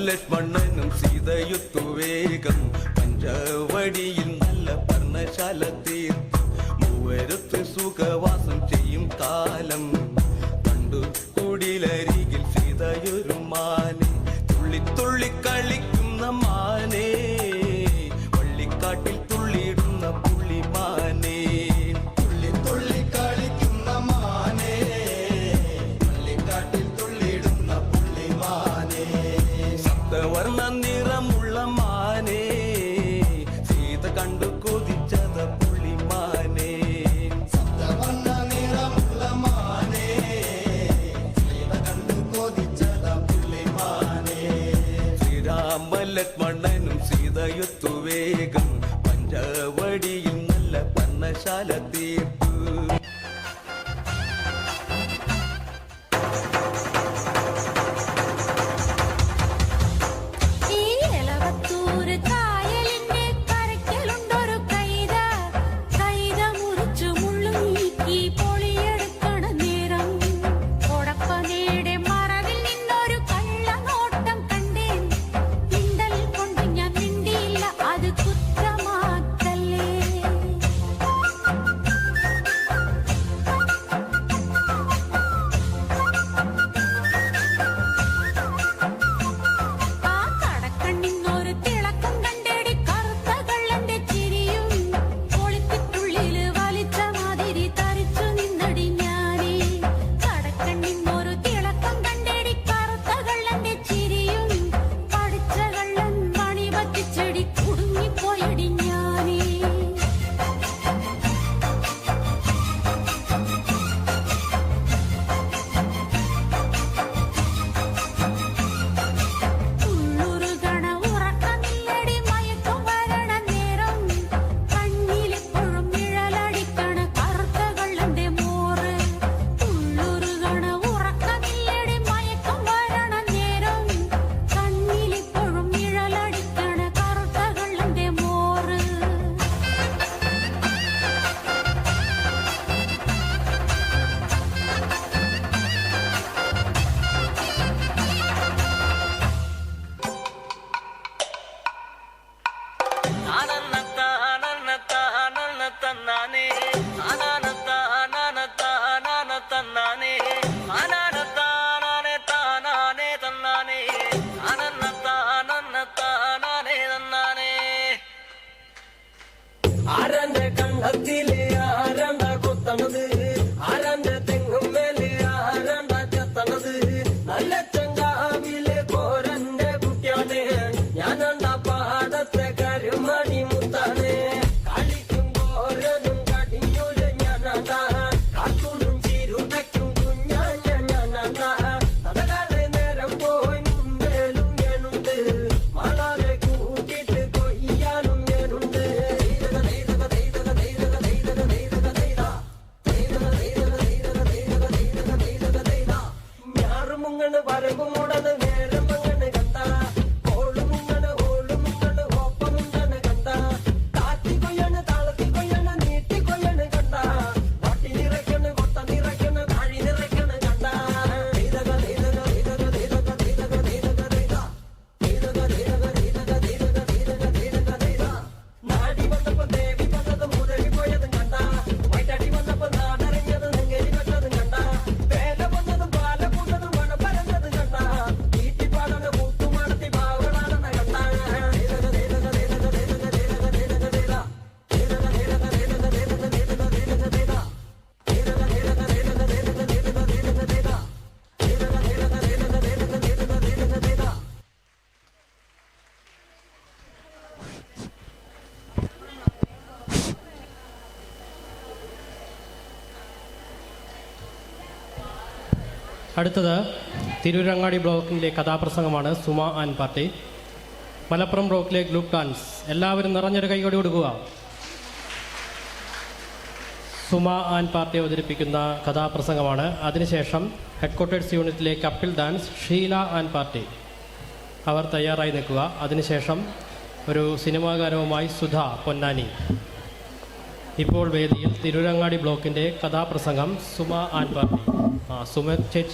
ലക്ഷ്മണനും സീതയുത്തു വേഗം പഞ്ചവടിയിൽ നല്ല പർണശാല തീർത്തു മൂവരത്ത് സുഖവാസം ചെയ്യും കാലം കണ്ടു കുടിലരികിൽ സീതയൊരു മാനെ തുള്ളി തുള്ളി കളിക്കുന്ന മാനേ വള്ളിക്കാട്ടിൽ തുള്ളിയിടുന്ന പുള്ളിമാനേ തുള്ളി തുള്ളി കളിക്കുന്ന മാനേ വള്ളിക്കാട്ടിൽ തുള്ളിയിടുന്ന പുള്ളിമാനേ സപ്തവർണ്ണ നിറമുള്ള മാനേ സീത കണ്ടു കൊതിച്ചത പുള്ളിമാനേ സപ്തവർണ്ണ നിറമുള്ള മാനേ സീത കണ്ടു കൊതിച്ചത പുള്ളിമാനേ ശ്രീരാമ ലക്ഷ്മണനും സീതയൊത്തു വേഗം പഞ്ചവടിയിൽ നല്ല പർണശാല തീർത്തു ആരാന്റെ കണ്ടത്തിലെ ആരാണ്ട കൊത്തണത് ആരാന്റെ തെങ്ങും മേലെ ആരാണ്ട ചെത്തണത് നല്ല ചങ്കാവിലെ കോരന്റെ കുട്ടിയാണ് ഞാനാണ്ട പാടത്തെ കരുമണി മുത്താണ് കളിക്കും കോരനും കടിഞ്ഞൂല് ഞാനാണ്ട കാത്തുളും ചിരുതയ്ക്കും കുഞ്ഞാഞ്ഞ ഞാനാണ്ട അതകാലെ നേരം പോയി മുമ്പേലും ഞാനുണ്ട് മാളാരെ കൂട്ടിട്ട് കൊയ്യാനും ഞാനുണ്ട് വരമ്പ് മൂടത് നേരം മങ്ങണ് കണ്ട ഓളുമുങ്ങണ് ഓളുമുങ്ങണ് ഒപ്പമുങ്ങണ് കണ്ട താത്തി കൊയ്യണ് താളത്തി കൊയ്യണ് നീട്ടി കൊയ്യണ് കണ്ട വട്ടി നിറയ്ക്കണ് കൊത്ത നിറയ്ക്കണ് താഴി നിറയ്ക്കണ് കണ്ട നാടി വന്നപ്പോ ദേവി വന്നത് മുതലി പോയതും കണ്ട വൈറ്റടി വന്നപ്പോ നാടറിഞ്ഞത് നെങ്കേരി വെച്ചതും കണ്ട വേല വന്നതും പാല കൂട്ടതും അടുത്തത് തിരൂരങ്ങാടി ബ്ലോക്കിലെ കഥാപ്രസംഗമാണ് സുമ ആൻഡ് പാർട്ടി. മലപ്പുറം ബ്ലോക്കിലെ ഗ്രൂപ്പ് ഡാൻസ്. എല്ലാവരും നിറഞ്ഞൊരു കൈകൊടി കൊടുക്കുക. സുമ ആൻഡ് പാർട്ടി അവതരിപ്പിക്കുന്ന കഥാപ്രസംഗമാണ്. അതിനുശേഷം ഹെഡ്ക്വാർട്ടേഴ്സ് യൂണിറ്റിലെ couple dance Sheela and party അവർ തയ്യാറായി നിൽക്കുക. അതിനുശേഷം ഒരു സിനിമാ ഗാനവുമായി സുധ പൊന്നാനി. ഇപ്പോൾ വേദിയിൽ തിരൂരങ്ങാടി ബ്ലോക്കിൻ്റെ കഥാപ്രസംഗം സുമ ആൻഡ് പാർട്ടി. സുമ ചേച്ചി